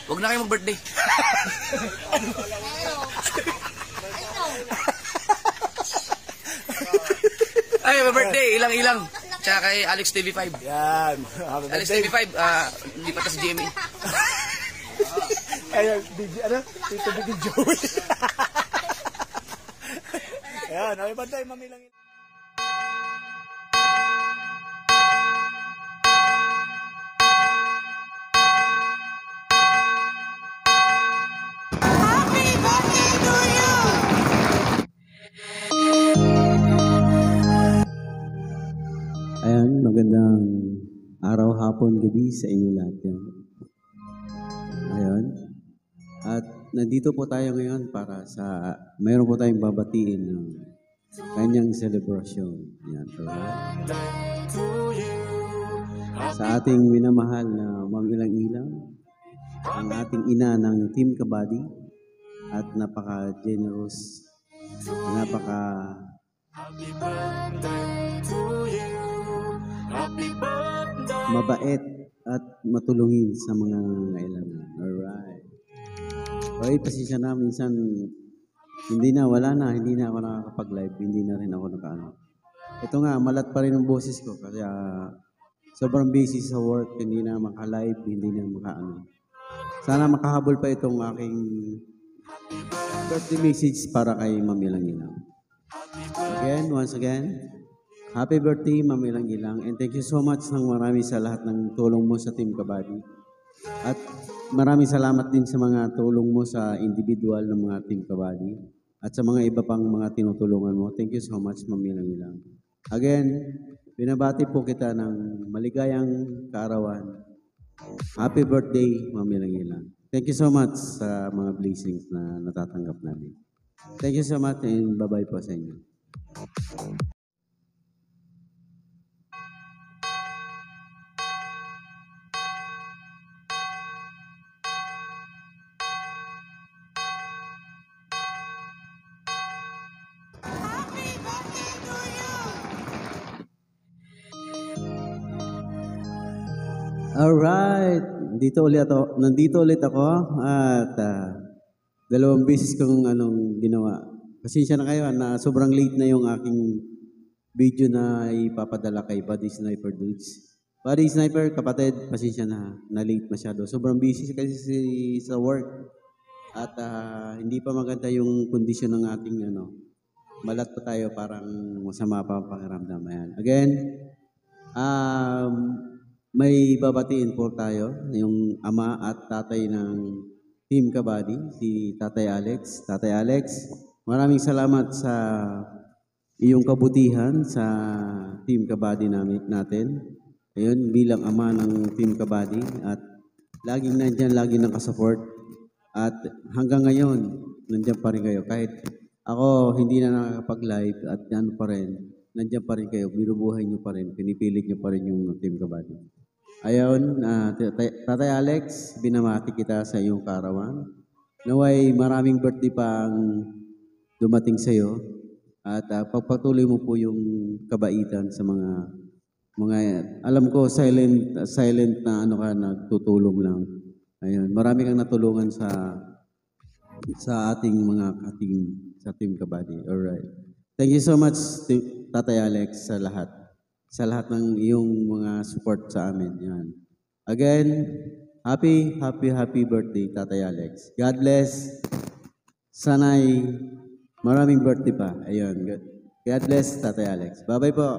Huwag na kayo mag-birthday. Ay, birthday, ilang-ilang. Tsaka kay Alex TV5. Yan. Alex TV5, hindi pa tas GMA. Ayun, Tito Biggie Joey. Ayan, okay ba tayo mamilang ito? Ayan, magandang araw, hapon, gabi sa inyo lahat yan. Ayan. At nandito po tayo ngayon para sa, mayroon po tayong babatiin ng kanyang selebrasyon. Ayan, alright. Sa ating minamahal na Ma'am Ilang-Ilang, ang ating ina ng Team Kabady at napaka-generous, mabait at matulungin sa mga nangangailangan. Alright. Okay, pasensya na. Minsan, hindi na ako nakakapag-live. Hindi na rin ako nakaano. Ito nga, malat pa rin ang boses ko. Kasi sobrang busy sa work. Hindi na maka-live. Hindi na maka-ano. Sana makahabol pa itong aking birthday message para kay Ma'am Ilang-Ilang. Again, once again, happy birthday, Ma'am Ilang-Ilang. And thank you so much ng marami sa lahat ng tulong mo sa Team Kabady. At maraming salamat din sa mga tulong mo sa individual ng mga Team Kabady. At sa mga iba pang mga tinutulungan mo. Thank you so much, Ma'am Ilang-Ilang. Again, binabati po kita ng maligayang kaarawan. Happy birthday, Ma'am Ilang-Ilang. Thank you so much sa mga blessings na natatanggap namin. Thank you so much and bye-bye po sa inyo. Alright, nandito ulit ako at dalawang beses kong ginawa. Pasensya na kayo na sobrang late na yung aking video na ipapadala kay Buddy Sniper Dudes. Buddy Sniper, kapatid, pasensya na late masyado. Sobrang busy kasi sa work at hindi pa maganda yung kondisyon ng ating malat pa tayo, parang masama pa ang pakiramdam. Ayan. Again, may babatiin po tayo, yung ama at tatay ng Team Kabady, si Tatay Alex. Tatay Alex, maraming salamat sa iyong kabutihan sa Team Kabady natin. Ayun, bilang ama ng Team Kabady at laging nandyan, laging nakasupport. At hanggang ngayon, nandyan pa rin kayo. Kahit ako hindi na nakakapag-live at ano pa rin, nandyan pa rin kayo, binubuhay nyo pa rin, pinipilit nyo pa rin yung Team Kabady. Ayun, Tatay Alex, binamati kita sa iyong kaarawan. Naway maraming birthday pang dumating sa iyo at pagpatuloy mo po yung kabaitan sa mga alam ko silent na nagtutulong lang. Ayun, marami kang natulungan sa ating mga sa Team Kabady. Alright. Thank you so much, Tatay Alex, sa lahat ng iyong mga support sa amin. Yan. Again, happy birthday, Tatay Alex. God bless. Sana'y maraming birthday pa. Ayun. God bless, Tatay Alex. Bye-bye po.